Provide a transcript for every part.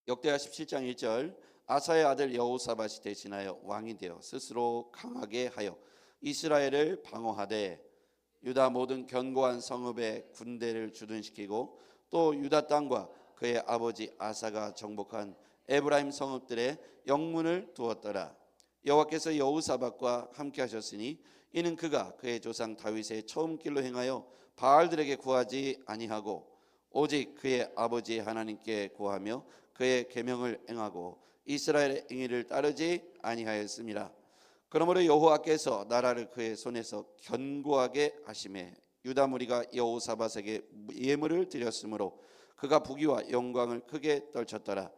역대하 17장 1절 아사의 아들 여호사밧이 대신하여 왕이 되어 스스로 강하게 하여 이스라엘을 방어하되 유다 모든 견고한 성읍에 군대를 주둔시키고 또 유다 땅과 그의 아버지 아사가 정복한 에브라임 성읍들의 영문을 두었더라. 여호와께서 여호사밧과 함께 하셨으니 이는 그가 그의 조상 다윗의 처음 길로 행하여 바알들에게 구하지 아니하고 오직 그의 아버지 하나님께 구하며 그의 계명을 행하고 이스라엘의 행위를 따르지 아니하였습니다. 그러므로 여호와께서 나라를 그의 손에서 견고하게 하심에 유다 무리가 여호사밧에게 예물을 드렸으므로 그가 부귀와 영광을 크게 떨쳤더라.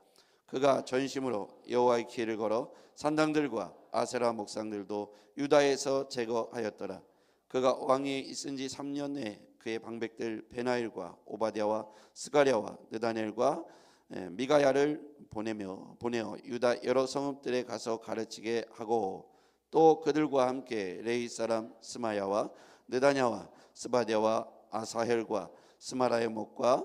그가 전심으로 여호와의 길을 걸어 산당들과 아세라 목상들도 유다에서 제거하였더라. 그가 왕위에 있은 지 3년 내에 그의 방백들 베나일과 오바댜와 스가랴와 느다넬과 미가야를 보내어 유다 여러 성읍들에 가서 가르치게 하고 또 그들과 함께 레이 사람 스마야와 느다냐와 스바랴와 아사헬과 스마라의 목과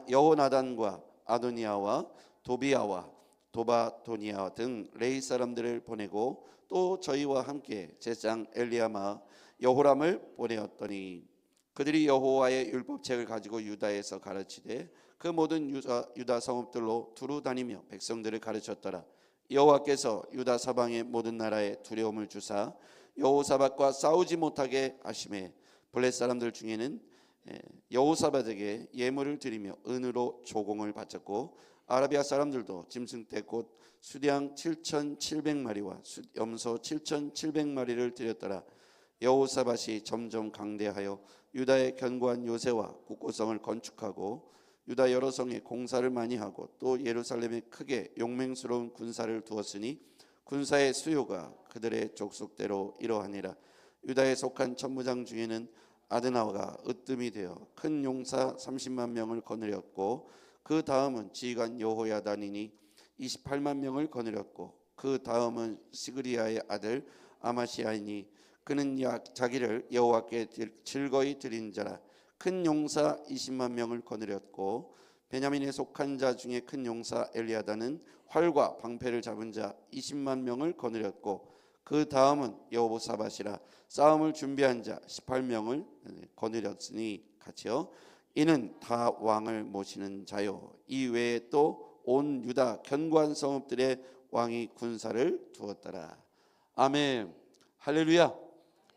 여호나단과 아도니아와 도비야와 도바도니아 등 레이 사람들을 보내고 또 저희와 함께 제사장 엘리야마 여호람을 보내었더니 그들이 여호와의 율법책을 가지고 유다에서 가르치되 그 모든 유다 성읍들로 두루 다니며 백성들을 가르쳤더라. 여호와께서 유다 사방의 모든 나라에 두려움을 주사 여호사밧과 싸우지 못하게 하심에 블레 사람들 중에는 여호사밧에게 예물을 드리며 은으로 조공을 바쳤고 아라비아 사람들도 짐승떼 곧 수량 7,700마리와 염소 7,700마리를 드렸더라. 여호사밧이 점점 강대하여 유다의 견고한 요새와 국고성을 건축하고 유다 여러 성에 공사를 많이 하고 또 예루살렘에 크게 용맹스러운 군사를 두었으니 군사의 수요가 그들의 족속대로 이러하니라. 유다에 속한 천부장 중에는 아드나가 으뜸이 되어 큰 용사 30만 명을 거느렸고 그 다음은 지휘관 여호야다니니 28만 명을 거느렸고 그 다음은 시그리야의 아들 아마시아이니 그는 자기를 여호와께 즐거이 드린 자라. 큰 용사 20만 명을 거느렸고 베냐민에 속한 자 중에 큰 용사 엘리아다는 활과 방패를 잡은 자 20만 명을 거느렸고 그 다음은 여호사밧이라 싸움을 준비한 자 18명을 거느렸으니 같이요. 이는 다 왕을 모시는 자요. 이 외에 또 온 유다 견고한 성읍들의 왕이 군사를 두었더라. 아멘. 할렐루야.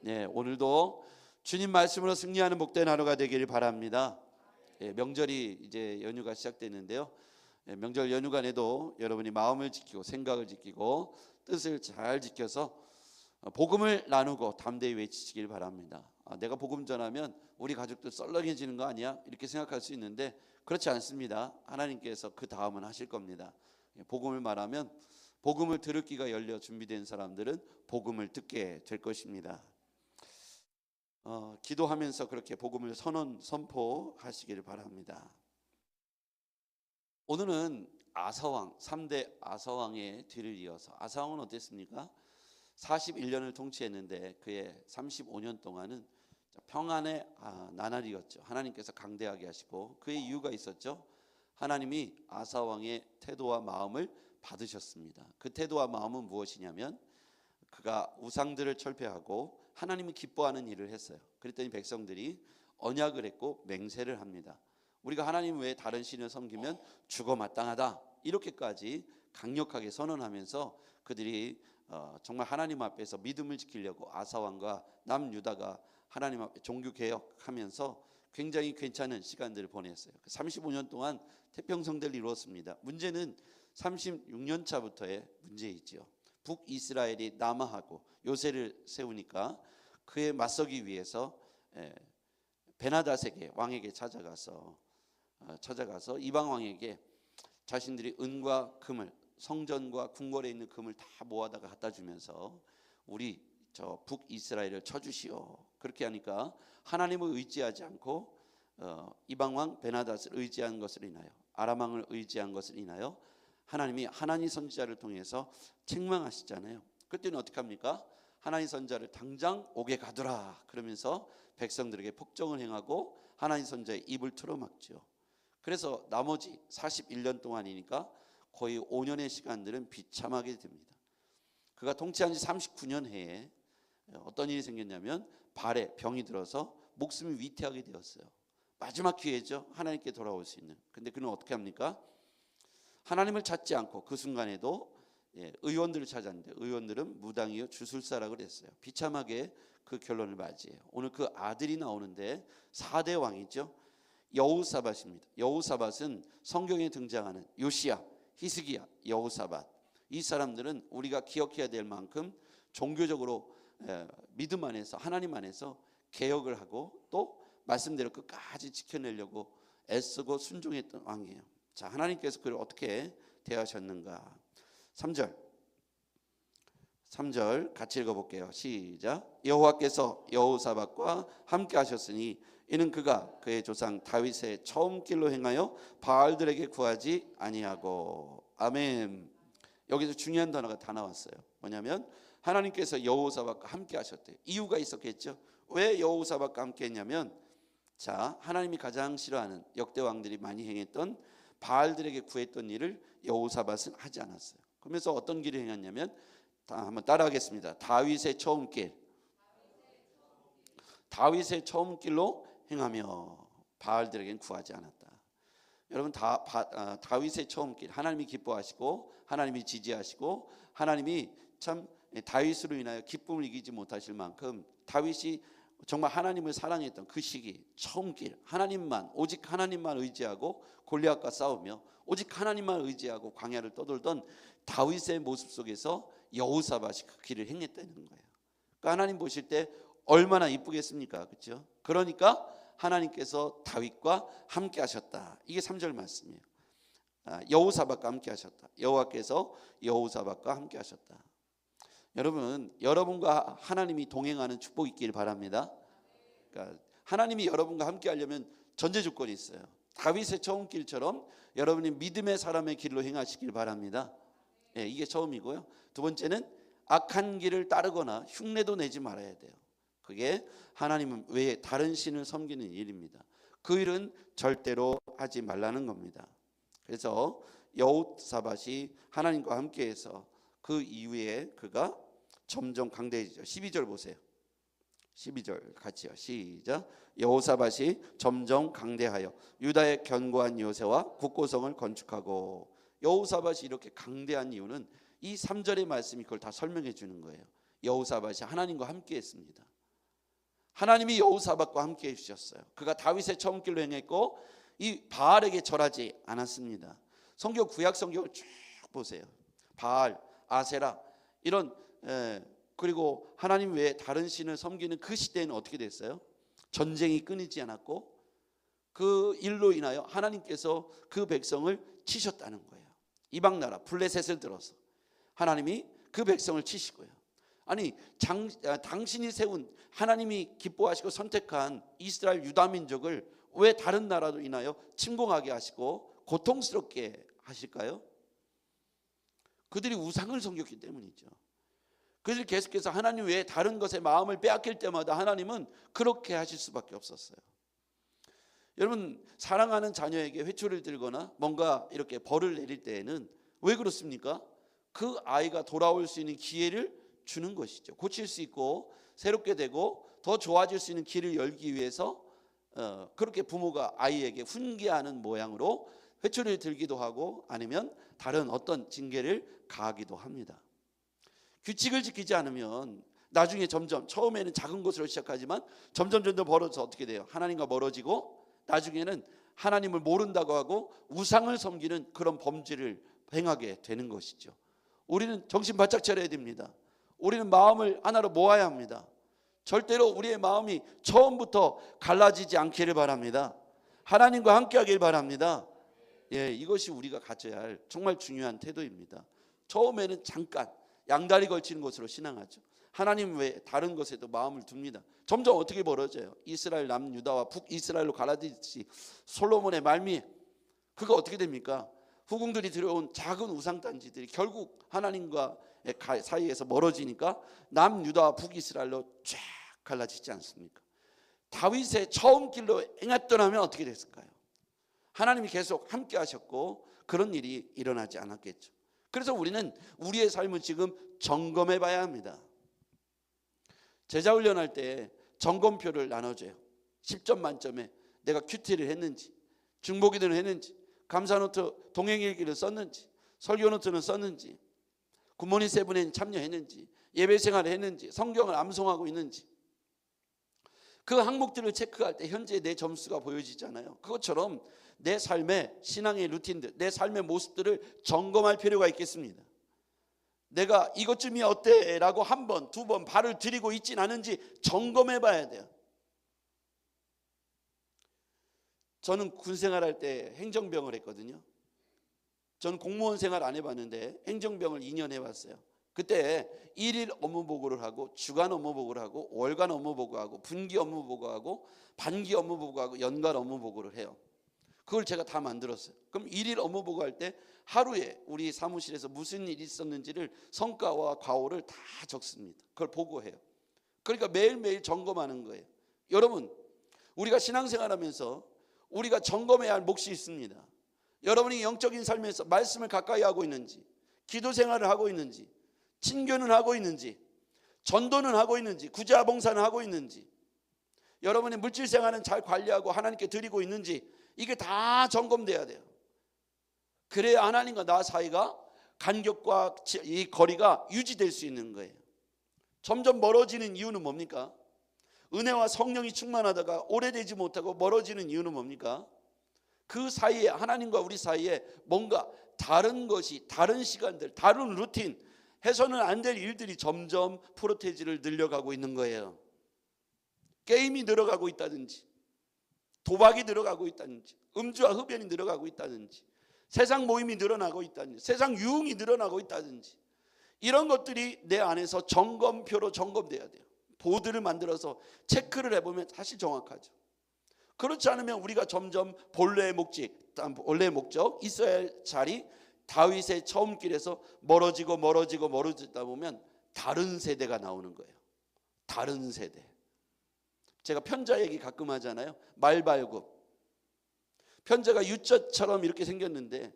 네, 오늘도 주님 말씀으로 승리하는 복된 하루가 되기를 바랍니다. 명절이 이제 연휴가 시작됐는데요. 명절 연휴간에도 여러분이 마음을 지키고 생각을 지키고 뜻을 잘 지켜서 복음을 나누고 담대히 외치시길 바랍니다. 내가 복음 전하면 우리 가족들 썰렁해지는 거 아니야? 이렇게 생각할 수 있는데 그렇지 않습니다. 하나님께서 그 다음은 하실 겁니다. 복음을 말하면 복음을 들을 귀가 열려 준비된 사람들은 복음을 듣게 될 것입니다. 기도하면서 그렇게 복음을 선포하시기를 바랍니다. 오늘은 아사왕 3대 아사왕의 뒤를 이어서 아사왕은 어땠습니까? 41년을 통치했는데 그의 35년 동안은 평안의 나날이었죠. 하나님께서 강대하게 하시고 그의 이유가 있었죠. 하나님이 아사왕의 태도와 마음을 받으셨습니다. 그 태도와 마음은 무엇이냐면 그가 우상들을 철폐하고 하나님이 기뻐하는 일을 했어요. 그랬더니 백성들이 언약을 했고 맹세를 합니다. 우리가 하나님 외에 다른 신을 섬기면 죽어 마땅하다. 이렇게까지 강력하게 선언하면서 그들이 정말 하나님 앞에서 믿음을 지키려고 아사왕과 남유다가 하나님 앞에 종교개혁하면서 굉장히 괜찮은 시간들을 보냈어요. 35년 동안 태평성대를 이루었습니다. 문제는 36년 차부터의 문제이지요. 북이스라엘이 남하하고 요새를 세우니까 그에 맞서기 위해서 베나닷에게 왕에게 찾아가서 이방 왕에게 자신들이 은과 금을 성전과 궁궐에 있는 금을 다 모아다가 갖다 주면서 우리 저 북이스라엘을 쳐주시오. 그렇게 하니까 하나님을 의지하지 않고 이방 왕 베나닷을 의지한 것을 인하여 아람 왕을 의지한 것을 인하여 하나님이 하나니 선지자를 통해서 책망하시잖아요. 그때는 어떻게 합니까? 하나니 선지자를 당장 옥에 가두라 그러면서 백성들에게 폭정을 행하고 하나니 선지자의 입을 틀어막죠. 그래서 나머지 41년 동안이니까 거의 5년의 시간들은 비참하게 됩니다. 그가 통치한 지 39년 해에 어떤 일이 생겼냐면 발에 병이 들어서 목숨이 위태하게 되었어요. 마지막 기회죠. 하나님께 돌아올 수 있는. 근데 그는 어떻게 합니까? 하나님을 찾지 않고 그 순간에도 의원들을 찾았는데 의원들은 무당이요 주술사라고 그랬어요. 비참하게 그 결론을 맞이해요. 오늘 그 아들이 나오는데 4대 왕이죠. 여호사밧입니다. 여호사밧은 성경에 등장하는 요시야, 히스기야, 여호사밧, 이 사람들은 우리가 기억해야 될 만큼 종교적으로 믿음 안에서 하나님 안에서 개혁을 하고 또 말씀대로 끝까지 지켜내려고 애쓰고 순종했던 왕이에요. 자, 하나님께서 그를 어떻게 대하셨는가? 3절 같이 읽어볼게요. 시작. 여호와께서 여호사밧과 함께 하셨으니 이는 그가 그의 조상 다윗의 처음 길로 행하여 바알들에게 구하지 아니하고. 아멘. 여기서 중요한 단어가 다 나왔어요. 뭐냐면 하나님께서 여호사밧과 함께 하셨대요. 이유가 있었겠죠. 왜 여호사밧과 함께 했냐면, 자, 하나님이 가장 싫어하는 역대 왕들이 많이 행했던 바알들에게 구했던 일을 여호사밧은 하지 않았어요. 그러면서 어떤 길을 행했냐면, 한번 따라하겠습니다. 다윗의 처음 길, 다윗의 처음 길로 행하며 바알들에게는 구하지 않았다. 여러분, 다윗의 처음 길, 하나님이 기뻐하시고 하나님이 지지하시고 하나님이 참 다윗으로 인하여 기쁨을 이기지 못하실 만큼 다윗이 정말 하나님을 사랑했던 그 시기, 처음 길, 하나님만, 오직 하나님만 의지하고 골리앗과 싸우며 오직 하나님만 의지하고 광야를 떠돌던 다윗의 모습 속에서 여호사밧이 그 길을 행했다는 거예요. 그러니까 하나님 보실 때 얼마나 이쁘겠습니까? 그렇죠? 그러니까 하나님께서 다윗과 함께 하셨다. 이게 3절 말씀이에요. 여호사밧과 함께 하셨다. 여호와께서 여호사밧과 함께 하셨다. 여러분, 여러분과 하나님이 동행하는 축복이 있길 바랍니다. 그러니까 하나님이 여러분과 함께 하려면 전제 조건이 있어요. 다윗의 처음 길처럼 여러분이 믿음의 사람의 길로 행하시길 바랍니다. 이게 처음이고요. 두 번째는 악한 길을 따르거나 흉내도 내지 말아야 돼요. 그게 하나님 외에 다른 신을 섬기는 일입니다. 그 일은 절대로 하지 말라는 겁니다. 그래서 여호사밧이 하나님과 함께해서 그 이후에 그가 점점 강대해지죠. 12절 보세요. 12절 같이요. 시작. 여호사밧이 점점 강대하여 유다의 견고한 요새와 국고성을 건축하고. 여호사밧이 이렇게 강대한 이유는 이 3절의 말씀이 그걸 다 설명해 주는 거예요. 여호사밧이 하나님과 함께 했습니다. 하나님이 여호사밧과 함께 해주셨어요. 그가 다윗의 처음 길로 행했고 이 바알에게 절하지 않았습니다. 성경, 구약 성경을 쭉 보세요. 바알, 아세라 이런 그리고 하나님 외에 다른 신을 섬기는 그 시대에는 어떻게 됐어요? 전쟁이 끊이지 않았고 그 일로 인하여 하나님께서 그 백성을 치셨다는 거예요. 이방 나라 블레셋을 들어서 하나님이 그 백성을 치시고요. 아니 당신이 세운, 하나님이 기뻐하시고 선택한 이스라엘 유다 민족을 왜 다른 나라로 인하여 침공하게 하시고 고통스럽게 하실까요? 그들이 우상을 섬겼기 때문이죠. 그들이 계속해서 하나님 외에 다른 것에 마음을 빼앗길 때마다 하나님은 그렇게 하실 수밖에 없었어요. 여러분, 사랑하는 자녀에게 회초리를 들거나 뭔가 이렇게 벌을 내릴 때에는 왜 그렇습니까? 그 아이가 돌아올 수 있는 기회를 주는 것이죠. 고칠 수 있고 새롭게 되고 더 좋아질 수 있는 길을 열기 위해서 그렇게 부모가 아이에게 훈계하는 모양으로 회초리를 들기도 하고 아니면 다른 어떤 징계를 가하기도 합니다. 규칙을 지키지 않으면 나중에 점점, 처음에는 작은 것으로 시작하지만 점점 벌어져서 어떻게 돼요? 하나님과 멀어지고 나중에는 하나님을 모른다고 하고 우상을 섬기는 그런 범죄를 행하게 되는 것이죠. 우리는 정신 바짝 차려야 됩니다. 우리는 마음을 하나로 모아야 합니다. 절대로 우리의 마음이 처음부터 갈라지지 않기를 바랍니다. 하나님과 함께 하길 바랍니다. 이것이 우리가 가져야 할 정말 중요한 태도입니다. 처음에는 잠깐 양다리 걸치는 것으로 신앙하죠. 하나님 외에 다른 것에도 마음을 둡니다. 점점 어떻게 벌어져요? 이스라엘 남유다와 북이스라엘로 갈라지듯이 솔로몬의 말미에 그가 어떻게 됩니까? 후궁들이 들여온 작은 우상단지들이 결국 하나님과 사이에서 멀어지니까 남유다와 북이스라엘로 쫙 갈라지지 않습니까? 다윗의 처음 길로 행했더라면 어떻게 됐을까요? 하나님이 계속 함께 하셨고 그런 일이 일어나지 않았겠죠. 그래서 우리는 우리의 삶을 지금 점검해 봐야 합니다. 제자훈련할 때 점검표를 나눠줘요. 10점 만점에 내가 큐티를 했는지, 중보기도를 했는지, 감사노트 동행일기를 썼는지, 설교노트는 썼는지, 굿모닝 세븐에 참여했는지, 예배생활을 했는지, 성경을 암송하고 있는지, 그 항목들을 체크할 때 현재 내 점수가 보여지잖아요. 그것처럼 내 삶의 신앙의 루틴들, 내 삶의 모습들을 점검할 필요가 있겠습니다. 내가 이것쯤이 어때? 라고 한 번, 두 번 발을 들이고 있진 않은지 점검해 봐야 돼요. 저는 군 생활할 때 행정병을 했거든요. 저는 공무원 생활 안 해봤는데 행정병을 2년 해봤어요. 그때 1일 업무 보고를 하고, 주간 업무 보고를 하고, 월간 업무 보고하고, 분기 업무 보고하고, 반기 업무 보고하고, 연간 업무 보고를 해요. 그걸 제가 다 만들었어요. 그럼 1일 업무 보고할 때 하루에 우리 사무실에서 무슨 일이 있었는지를 성과와 과오를 다 적습니다. 그걸 보고해요. 그러니까 매일매일 점검하는 거예요. 여러분, 우리가 신앙생활하면서 우리가 점검해야 할 몫이 있습니다. 여러분이 영적인 삶에서 말씀을 가까이 하고 있는지, 기도 생활을 하고 있는지, 친교는 하고 있는지, 전도는 하고 있는지, 구제와 봉사는 하고 있는지, 여러분의 물질 생활은 잘 관리하고 하나님께 드리고 있는지, 이게 다 점검돼야 돼요. 그래야 하나님과 나 사이가 간격과 이 거리가 유지될 수 있는 거예요. 점점 멀어지는 이유는 뭡니까? 은혜와 성령이 충만하다가 오래되지 못하고 멀어지는 이유는 뭡니까? 그 사이에, 하나님과 우리 사이에 뭔가 다른 것이, 다른 시간들, 다른 루틴, 해서는 안 될 일들이 점점 프로테지를 늘려가고 있는 거예요. 게임이 늘어가고 있다든지, 도박이 늘어가고 있다든지, 음주와 흡연이 늘어가고 있다든지, 세상 모임이 늘어나고 있다든지, 세상 유흥이 늘어나고 있다든지, 이런 것들이 내 안에서 점검표로 점검돼야 돼요. 보드를 만들어서 체크를 해보면 사실 정확하죠. 그렇지 않으면 우리가 점점 본래의 목적, 있어야 할 자리, 다윗의 처음 길에서 멀어지다 보면 다른 세대가 나오는 거예요. 다른 세대. 제가 편자 얘기 가끔 하잖아요. 말발굽. 편자가 U자처럼 이렇게 생겼는데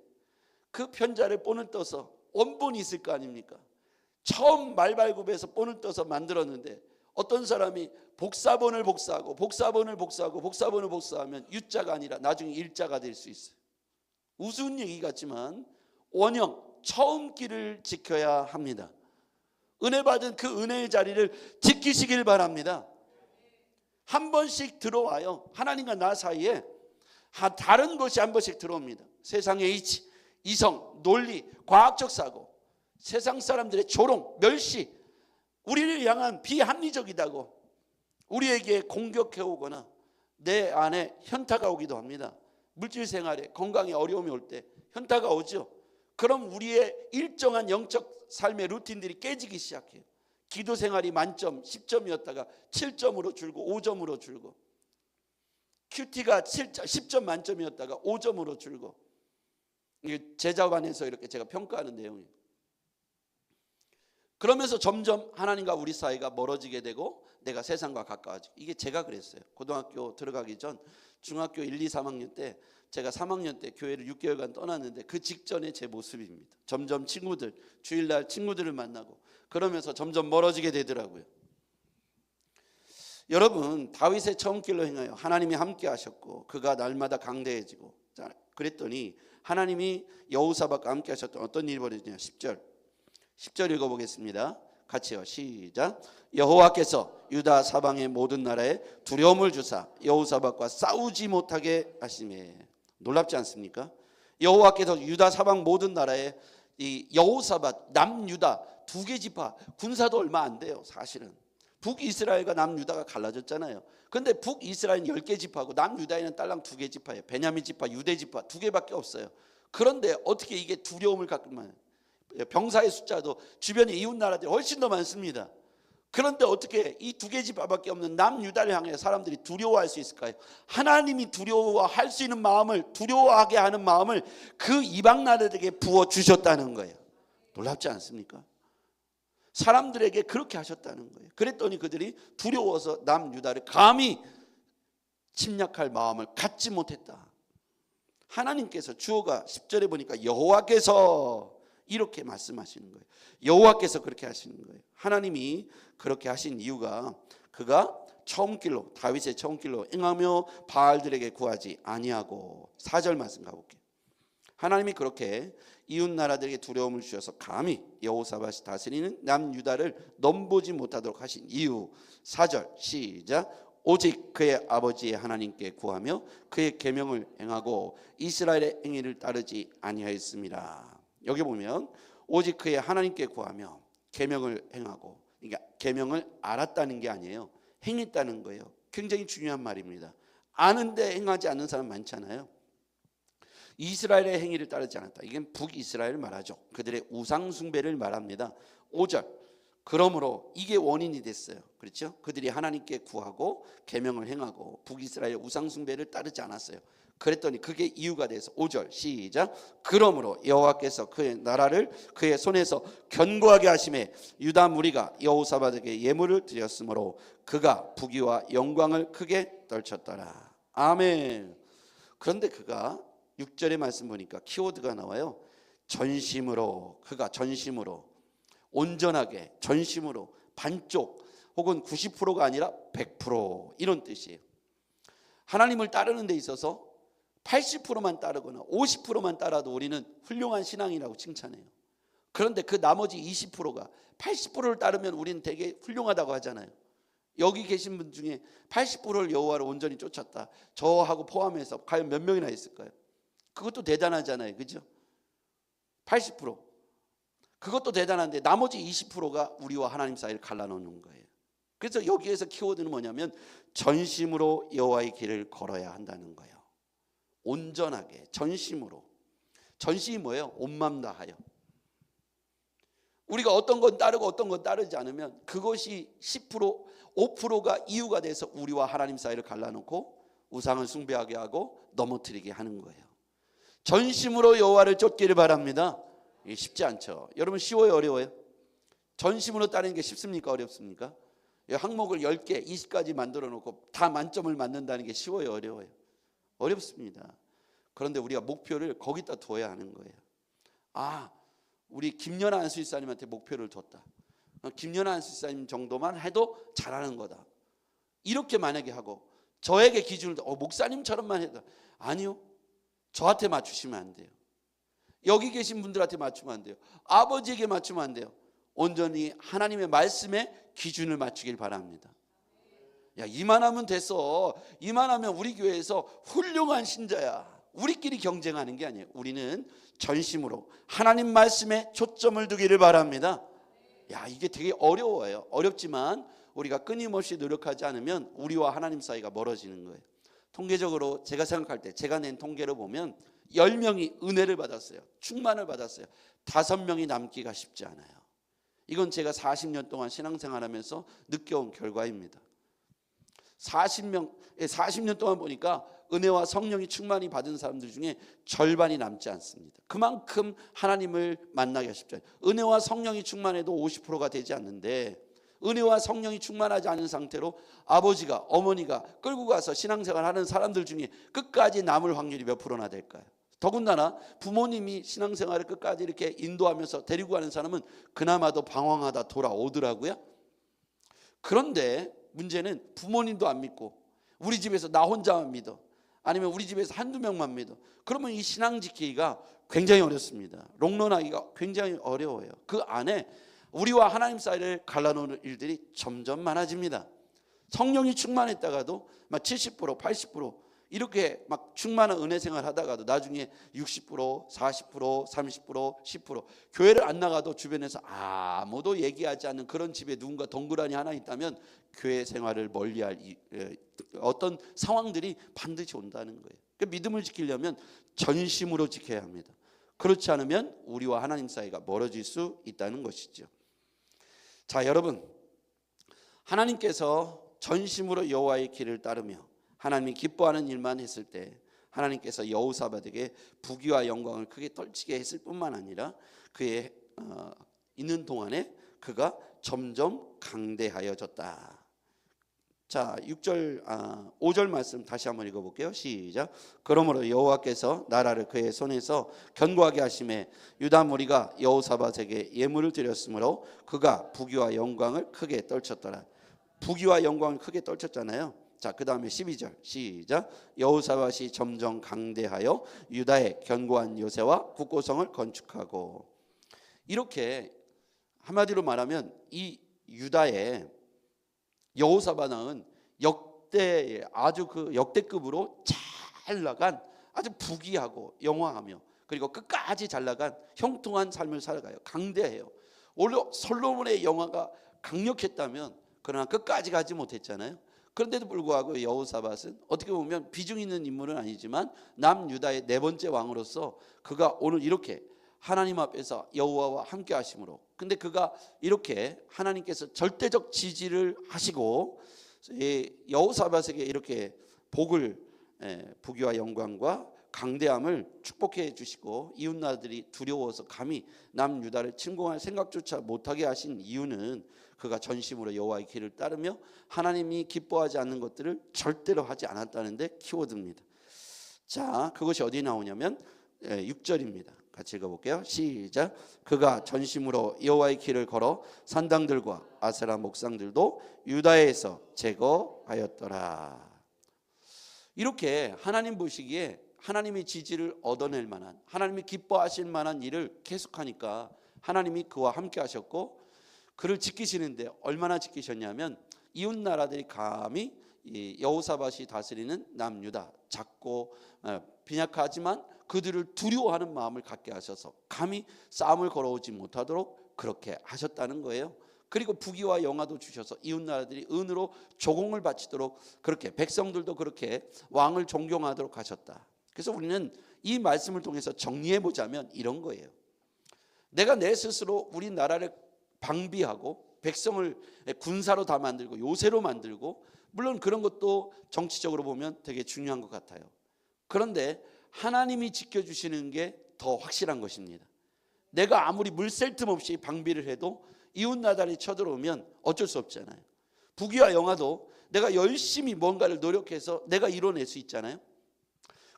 그 편자를 본을 떠서 원본이 있을 거 아닙니까? 처음 말발굽에서 본을 떠서 만들었는데 어떤 사람이 복사본을 복사하면 U자가 아니라 나중에 일자가 될 수 있어요. 우스운 얘기 같지만 원형, 처음 길을 지켜야 합니다. 은혜 받은 그 은혜의 자리를 지키시길 바랍니다. 한 번씩 들어와요. 하나님과 나 사이에 다른 것이 한 번씩 들어옵니다. 세상의 이치, 이성, 논리, 과학적 사고, 세상 사람들의 조롱, 멸시, 우리를 향한 비합리적이다고 우리에게 공격해 오거나 내 안에 현타가 오기도 합니다. 물질 생활에, 건강에 어려움이 올 때 현타가 오죠. 그럼 우리의 일정한 영적 삶의 루틴들이 깨지기 시작해요. 기도 생활이 만점 10점이었다가 7점으로 줄고 5점으로 줄고, 큐티가 10점 만점이었다가 5점으로 줄고, 이게 제자반에서 이렇게 제가 평가하는 내용이에요. 그러면서 점점 하나님과 우리 사이가 멀어지게 되고 내가 세상과 가까워지고, 이게 제가 그랬어요. 고등학교 들어가기 전 중학교 1, 2, 3학년 때, 제가 3학년 때 교회를 6개월간 떠났는데 그 직전에 제 모습입니다. 점점 친구들, 주일날 친구들을 만나고 그러면서 점점 멀어지게 되더라고요. 여러분, 다윗의 처음 길로 행하여 하나님이 함께 하셨고 그가 날마다 강대해지고, 자, 그랬더니 하나님이 여호사밧과 함께 하셨던 어떤 일이 벌어지냐. 10절 읽어보겠습니다. 같이요. 시작. 여호와께서 유다 사방의 모든 나라에 두려움을 주사 여호사밧과 싸우지 못하게 하시매. 놀랍지 않습니까? 여호와께서 유다 사방 모든 나라에 이 여호사밧, 남유다 두 개 지파, 군사도 얼마 안 돼요. 사실은 북이스라엘과 남유다가 갈라졌잖아요. 그런데 북이스라엘은 10개 지파고 남유다에는 딸랑 2개 지파예요. 베냐민 지파, 유대 지파 2개밖에 없어요. 그런데 어떻게 이게 두려움을 갖고 있나요? 병사의 숫자도 주변의 이웃 나라들이 훨씬 더 많습니다. 그런데 어떻게 이 2개 지파밖에 없는 남유다를 향해 사람들이 두려워할 수 있을까요? 하나님이 두려워할 수 있는 마음을, 두려워하게 하는 마음을 그 이방 나라들에게 부어주셨다는 거예요. 놀랍지 않습니까? 사람들에게 그렇게 하셨다는 거예요. 그랬더니 그들이 두려워서 남유다를 감히 침략할 마음을 갖지 못했다. 하나님께서 주어가 10절에 보니까 여호와께서 이렇게 말씀하시는 거예요. 여호와께서 그렇게 하시는 거예요. 하나님이 그렇게 하신 이유가 그가 처음 길로 다윗의 처음 길로 행하며 바알들에게 구하지 아니하고 4절 말씀 가볼게요. 하나님이 그렇게 이웃 나라들에게 두려움을 주셔서 감히 여호사밧이 다스리는 남유다를 넘보지 못하도록 하신 이유 4절 시작. 오직 그의 아버지의 하나님께 구하며 그의 계명을 행하고 이스라엘의 행위를 따르지 아니하였습니다. 여기 보면 오직 그의 하나님께 구하며 계명을 행하고, 그러니까 계명을 알았다는 게 아니에요. 행했다는 거예요. 굉장히 중요한 말입니다. 아는데 행하지 않는 사람 많잖아요. 이스라엘의 행위를 따르지 않았다. 이게 북이스라엘을 말하죠. 그들의 우상 숭배를 말합니다. 5절. 그러므로 이게 원인이 됐어요. 그렇죠? 그들이 하나님께 구하고 계명을 행하고 북이스라엘 우상 숭배를 따르지 않았어요. 그랬더니 그게 이유가 돼서 5절 시작. 그러므로 여호와께서 그의 나라를 그의 손에서 견고하게 하심에 유다 무리가 여호사밧에게 예물을 드렸으므로 그가 부귀와 영광을 크게 떨쳤더라. 아멘. 그런데 그가 6절의 말씀 보니까 키워드가 나와요. 전심으로, 그가 전심으로, 온전하게, 전심으로, 반쪽 혹은 90%가 아니라 100% 이런 뜻이에요. 하나님을 따르는 데 있어서 80%만 따르거나 50%만 따라도 우리는 훌륭한 신앙이라고 칭찬해요. 그런데 그 나머지 20%가 80%를 따르면 우리는 되게 훌륭하다고 하잖아요. 여기 계신 분 중에 80%를 여호와를 온전히 쫓았다, 저하고 포함해서 과연 몇 명이나 있을까요? 그것도 대단하잖아요. 그죠? 80% 그것도 대단한데 나머지 20%가 우리와 하나님 사이를 갈라놓는 거예요. 그래서 여기에서 키워드는 뭐냐면 전심으로 여호와의 길을 걸어야 한다는 거예요. 온전하게 전심으로. 전심이 뭐예요? 온 마음 다하여. 우리가 어떤 건 따르고 어떤 건 따르지 않으면 그것이 10% 5%가 이유가 돼서 우리와 하나님 사이를 갈라놓고 우상을 숭배하게 하고 넘어뜨리게 하는 거예요. 전심으로 여호와를 쫓기를 바랍니다. 이게 쉽지 않죠. 여러분 쉬워요, 어려워요? 전심으로 따르는 게 쉽습니까, 어렵습니까? 항목을 10개 20가지 만들어 놓고 다 만점을 맞는다는 게 쉬워요, 어려워요? 어렵습니다. 그런데 우리가 목표를 거기다 둬야 하는 거예요. 아, 우리 김연아 안수집사님한테 목표를 뒀다. 김연아 안수집사님 정도만 해도 잘하는 거다. 이렇게 만약에 하고 저에게 기준을 목사님처럼만 해도, 아니요, 저한테 맞추시면 안 돼요. 여기 계신 분들한테 맞추면 안 돼요. 아버지에게 맞추면 안 돼요. 온전히 하나님의 말씀에 기준을 맞추길 바랍니다. 야, 이만하면 됐어. 이만하면 우리 교회에서 훌륭한 신자야. 우리끼리 경쟁하는 게 아니에요. 우리는 전심으로 하나님 말씀에 초점을 두기를 바랍니다. 야, 이게 되게 어려워요. 어렵지만 우리가 끊임없이 노력하지 않으면 우리와 하나님 사이가 멀어지는 거예요. 통계적으로 제가 생각할 때, 제가 낸 통계로 보면 10명이 은혜를 받았어요. 충만을 받았어요. 5명이 남기가 쉽지 않아요. 이건 제가 40년 동안 신앙생활하면서 느껴온 결과입니다. 40년 동안 보니까 은혜와 성령이 충만히 받은 사람들 중에 절반이 남지 않습니다. 그만큼 하나님을 만나기가 쉽지 않아요. 은혜와 성령이 충만해도 50%가 되지 않는데, 은혜와 성령이 충만하지 않은 상태로 아버지가, 어머니가 끌고 가서 신앙생활 하는 사람들 중에 끝까지 남을 확률이 몇 프로나 될까요? 더군다나 부모님이 신앙생활을 끝까지 이렇게 인도하면서 데리고 가는 사람은 그나마도 방황하다 돌아오더라고요. 그런데 문제는 부모님도 안 믿고 우리 집에서 나 혼자만 믿어, 아니면 우리 집에서 한두 명만 믿어. 그러면 이 신앙 지키기가 굉장히 어렵습니다. 롱런하기가 굉장히 어려워요. 그 안에 우리와 하나님 사이를 갈라놓는 일들이 점점 많아집니다. 성령이 충만했다가도 막 70%, 80% 이렇게 막 충만한 은혜 생활 하다가도 나중에 60%, 40%, 30%, 10% 교회를 안 나가도 주변에서 아무도 얘기하지 않는 그런 집에 누군가 덩그러니 하나 있다면 교회 생활을 멀리할 어떤 상황들이 반드시 온다는 거예요. 그러니까 믿음을 지키려면 전심으로 지켜야 합니다. 그렇지 않으면 우리와 하나님 사이가 멀어질 수 있다는 것이죠. 자, 여러분, 하나님께서 전심으로 여호와의 길을 따르며 하나님이 기뻐하는 일만 했을 때 하나님께서 여호사밧에게 부귀와 영광을 크게 떨치게 했을 뿐만 아니라 그의 있는 동안에 그가 점점 강대하여졌다. 자, 5절 말씀 다시 한번 읽어볼게요. 시작. 그러므로 여호와께서 나라를 그의 손에서 견고하게 하심에 유다 무리가 여호사밧에게 예물을 드렸으므로 그가 부귀와 영광을 크게 떨쳤더라. 부귀와 영광을 크게 떨쳤잖아요. 자, 그 다음에 12절 시작. 여호사밧이 점점 강대하여 유다의 견고한 요새와 국고성을 건축하고, 이렇게 한마디로 말하면 이 유다의 여호사밧 왕은 아주 그 역대급으로 잘 나간, 아주 부귀하고 영화하며 그리고 끝까지 잘 나간 형통한 삶을 살아가요. 강대해요. 원래 솔로몬의 영화가 강력했다면 그러나 끝까지 가지 못했잖아요. 그런데도 불구하고 여호사밧은 어떻게 보면 비중 있는 인물은 아니지만 남유다의 네 번째 왕으로서 그가 오늘 이렇게 하나님 앞에서 여호와와 함께 하심으로, 근데 그가 이렇게 하나님께서 절대적 지지를 하시고 여호사밧에게 이렇게 복을, 부귀와 영광과 강대함을 축복해 주시고 이웃나라들이 두려워서 감히 남유다를 침공할 생각조차 못하게 하신 이유는 그가 전심으로 여호와의 길을 따르며 하나님이 기뻐하지 않는 것들을 절대로 하지 않았다는 데 키워드입니다. 자, 그것이 어디 나오냐면 6절입니다. 같이 읽어볼게요. 시작. 그가 전심으로 여호와의 길을 걸어 산당들과 아세라 목상들도 유다에서 제거하였더라. 이렇게 하나님 보시기에 하나님의 지지를 얻어낼 만한, 하나님이 기뻐하실 만한 일을 계속하니까 하나님이 그와 함께 하셨고, 그를 지키시는데 얼마나 지키셨냐면 이웃 나라들이 감히 여호사밧이 다스리는 남유다, 작고 빈약하지만 그들을 두려워하는 마음을 갖게 하셔서 감히 싸움을 걸어오지 못하도록 그렇게 하셨다는 거예요. 그리고 부귀와 영화도 주셔서 이웃 나라들이 은으로 조공을 바치도록, 그렇게 백성들도 그렇게 왕을 존경하도록 하셨다. 그래서 우리는 이 말씀을 통해서 정리해 보자면 이런 거예요. 내가 내 스스로 우리 나라를 방비하고 백성을 군사로 다 만들고 요새로 만들고, 물론 그런 것도 정치적으로 보면 되게 중요한 것 같아요. 그런데 하나님이 지켜주시는 게 더 확실한 것입니다. 내가 아무리 물샐 틈 없이 방비를 해도 이웃 나라들이 쳐들어오면 어쩔 수 없잖아요. 부귀와 영화도 내가 열심히 뭔가를 노력해서 내가 이뤄낼 수 있잖아요.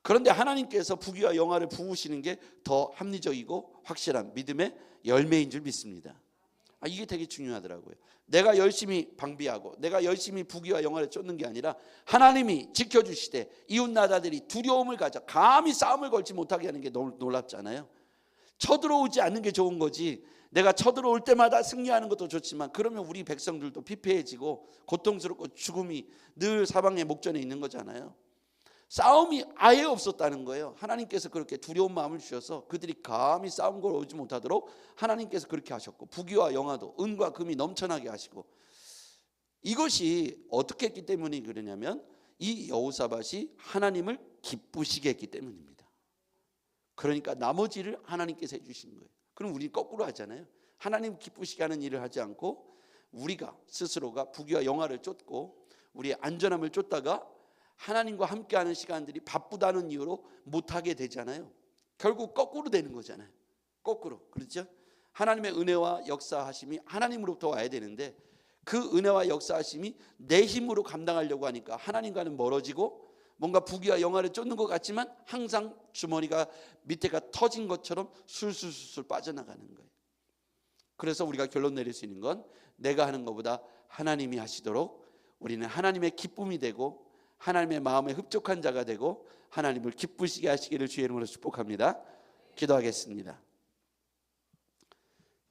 그런데 하나님께서 부귀와 영화를 부으시는 게 더 합리적이고 확실한 믿음의 열매인 줄 믿습니다. 이게 되게 중요하더라고요. 내가 열심히 방비하고 내가 열심히 부귀와 영화를 쫓는 게 아니라 하나님이 지켜주시되 이웃 나라들이 두려움을 가져 감히 싸움을 걸지 못하게 하는 게 너무 놀랍잖아요. 쳐들어오지 않는 게 좋은 거지, 내가 쳐들어올 때마다 승리하는 것도 좋지만 그러면 우리 백성들도 피폐해지고 고통스럽고 죽음이 늘 사방의 목전에 있는 거잖아요. 싸움이 아예 없었다는 거예요. 하나님께서 그렇게 두려운 마음을 주셔서 그들이 감히 싸움 걸어오지 못하도록 하나님께서 그렇게 하셨고, 부귀와 영화도 은과 금이 넘쳐나게 하시고, 이것이 어떻게 했기 때문에 그러냐면 이 여호사밧이 하나님을 기쁘시게 했기 때문입니다. 그러니까 나머지를 하나님께서 해주신 거예요. 그럼 우리 거꾸로 하잖아요. 하나님 기쁘시게 하는 일을 하지 않고 우리가 스스로가 부귀와 영화를 쫓고 우리의 안전함을 쫓다가 하나님과 함께하는 시간들이 바쁘다는 이유로 못하게 되잖아요. 결국 거꾸로 되는 거잖아요. 거꾸로, 그렇죠? 하나님의 은혜와 역사하심이 하나님으로부터 와야 되는데 그 은혜와 역사하심이 내 힘으로 감당하려고 하니까 하나님과는 멀어지고 뭔가 부귀와 영화를 쫓는 것 같지만 항상 주머니가 밑에가 터진 것처럼 술술술 빠져나가는 거예요. 그래서 우리가 결론 내릴 수 있는 건 내가 하는 것보다 하나님이 하시도록 우리는 하나님의 기쁨이 되고 하나님의 마음에 흡족한 자가 되고 하나님을 기쁘시게 하시기를 주의 이름으로 축복합니다. 기도하겠습니다.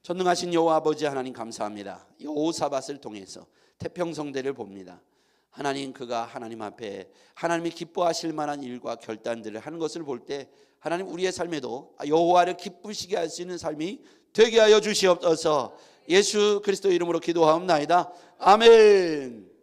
전능하신 여호와 아버지 하나님 감사합니다. 여호사밧을 통해서 태평성대를 봅니다. 하나님, 그가 하나님 앞에 하나님이 기뻐하실 만한 일과 결단들을 하는 것을 볼 때 하나님 우리의 삶에도 여호와를 기쁘시게 할 수 있는 삶이 되게 하여 주시옵소서. 예수 그리스도 이름으로 기도하옵나이다. 아멘.